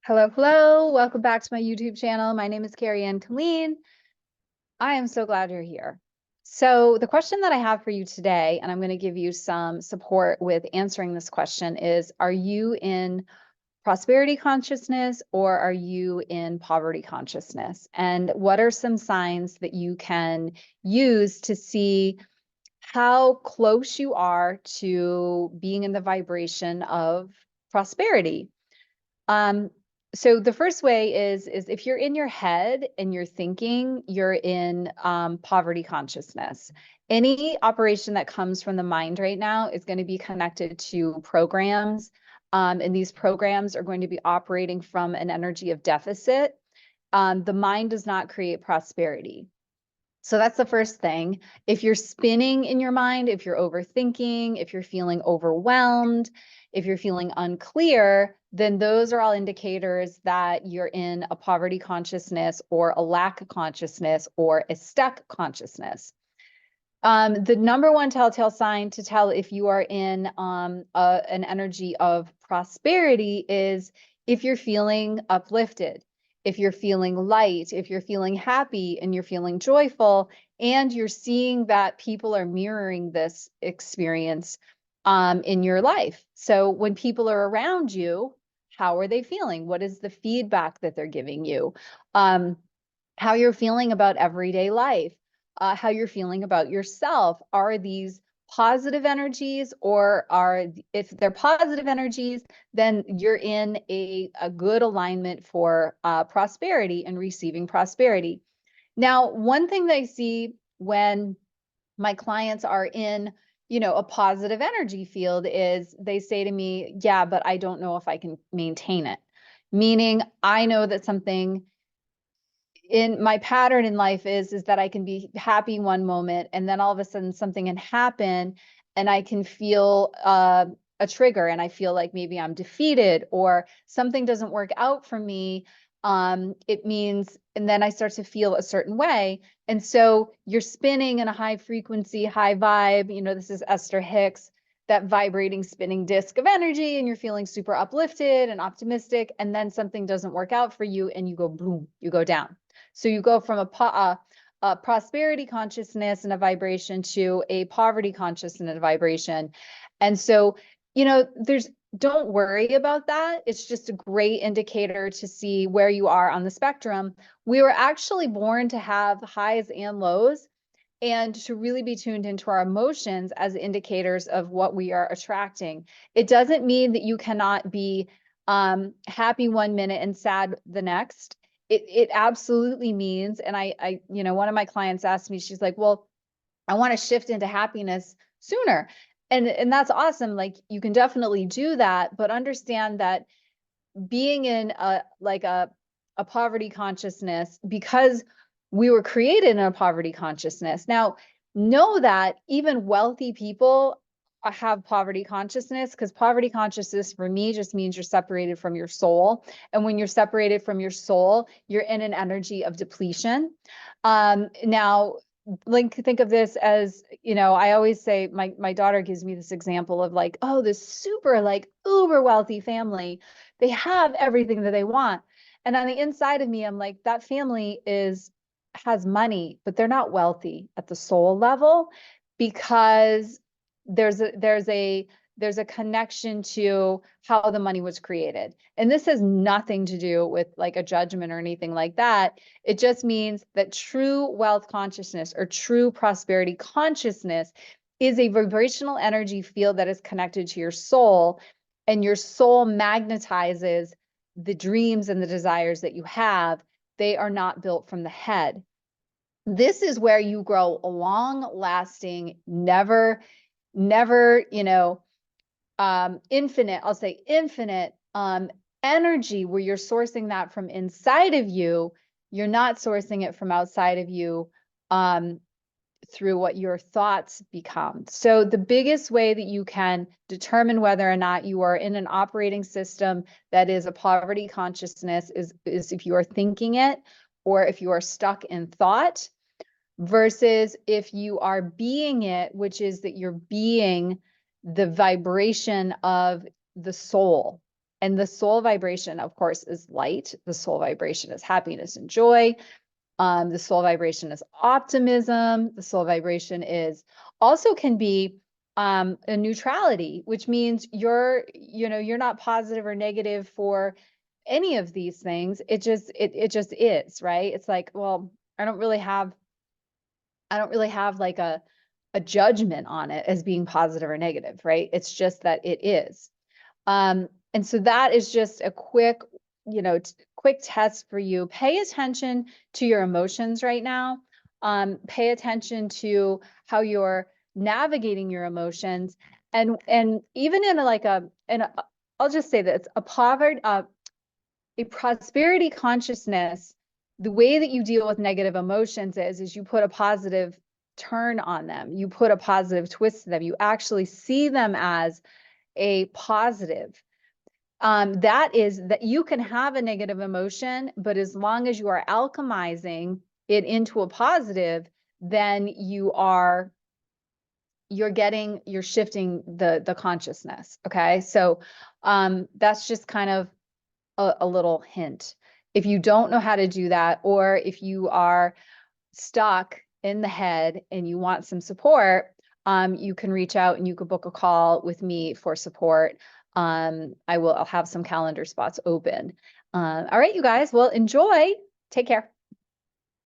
Hello, hello. Welcome back to my YouTube channel. My name is Carrie Anne Killeen. I am so glad you're here. So the question that I have for you today, and I'm going to give you some support with answering this question is, are you in prosperity consciousness or are you in poverty consciousness? And what are some signs that you can use to see how close you are to being in the vibration of prosperity? Um, so the first way is if you're in your head and you're thinking, you're in poverty consciousness. Any operation that comes from the mind right now is going to be connected to programs. And these programs are going to be operating from an energy of deficit. The mind does not create prosperity. So that's the first thing. If you're spinning in your mind, if you're overthinking, if you're feeling overwhelmed, if you're feeling unclear, then those are all indicators that you're in a poverty consciousness or a lack of consciousness or a stuck consciousness. The number one telltale sign to tell if you are in an energy of prosperity is if you're feeling uplifted, if you're feeling light, if you're feeling happy and you're feeling joyful, and you're seeing that people are mirroring this experience in your life. So when people are around you, how are they feeling? What is the feedback that they're giving you? How you're feeling about everyday life, how you're feeling about yourself. Are these positive energies, or if they're positive energies, then you're in a good alignment for prosperity and receiving prosperity. Now, one thing that I see when my clients are in, a positive energy field is they say to me, yeah, but I don't know if I can maintain it. Meaning, I know that something in my pattern in life is that I can be happy one moment and then all of a sudden something can happen and I can feel a trigger and I feel like maybe I'm defeated or something doesn't work out for me. It means, and then I start to feel a certain way. And so you're spinning in a high frequency, high vibe. This is Esther Hicks, that vibrating spinning disc of energy, and you're feeling super uplifted and optimistic. And then something doesn't work out for you and you go boom, you go down. So you go from a prosperity consciousness and a vibration to a poverty consciousness and a vibration. And so, don't worry about that. It's just a great indicator to see where you are on the spectrum. We were actually born to have highs and lows and to really be tuned into our emotions as indicators of what we are attracting. It doesn't mean that you cannot be happy one minute and sad the next. It absolutely means, and one of my clients asked me, she's like, well, I want to shift into happiness sooner. And that's awesome. Like, you can definitely do that, but understand that being in a poverty consciousness, because we were created in a poverty consciousness. Now, know that even wealthy people have poverty consciousness, because poverty consciousness for me just means you're separated from your soul. And when you're separated from your soul, you're in an energy of depletion. Now, like, think of this as, I always say, my daughter gives me this example of like, oh, this super like uber wealthy family, they have everything that they want. And on the inside of me, I'm like, that family has money, but they're not wealthy at the soul level, because there's a connection to how the money was created. And this has nothing to do with like a judgment or anything like that. It just means that true wealth consciousness or true prosperity consciousness is a vibrational energy field that is connected to your soul, and your soul magnetizes the dreams and the desires that you have. They are not built from the head. This is where you grow a long lasting, never, infinite, I'll say infinite energy, where you're sourcing that from inside of you. You're not sourcing it from outside of you through what your thoughts become. So the biggest way that you can determine whether or not you are in an operating system that is a poverty consciousness is if you are thinking it, or if you are stuck in thought, versus if you are being it, which is that you're being the vibration of the soul. And the soul vibration, of course, is light. The soul vibration is happiness and joy. The soul vibration is optimism. The soul vibration is also can be a neutrality, which means you're not positive or negative for any of these things. It just is, right? It's like, well, I don't really have like a judgment on it as being positive or negative, right? It's just that it is. And so that is just a quick, quick test for you. Pay attention to your emotions right now. Pay attention to how you're navigating your emotions, and even in I'll just say that it's a prosperity consciousness. The way that you deal with negative emotions is you put a positive turn on them. You put a positive twist to them. You actually see them as a positive. That is that you can have a negative emotion, but as long as you are alchemizing it into a positive, then you're shifting the consciousness. Okay. So that's just kind of a little hint. If you don't know how to do that, or if you are stuck in the head and you want some support, you can reach out and you could book a call with me for support. I'll have some calendar spots open. All right, you guys, well, enjoy. Take care.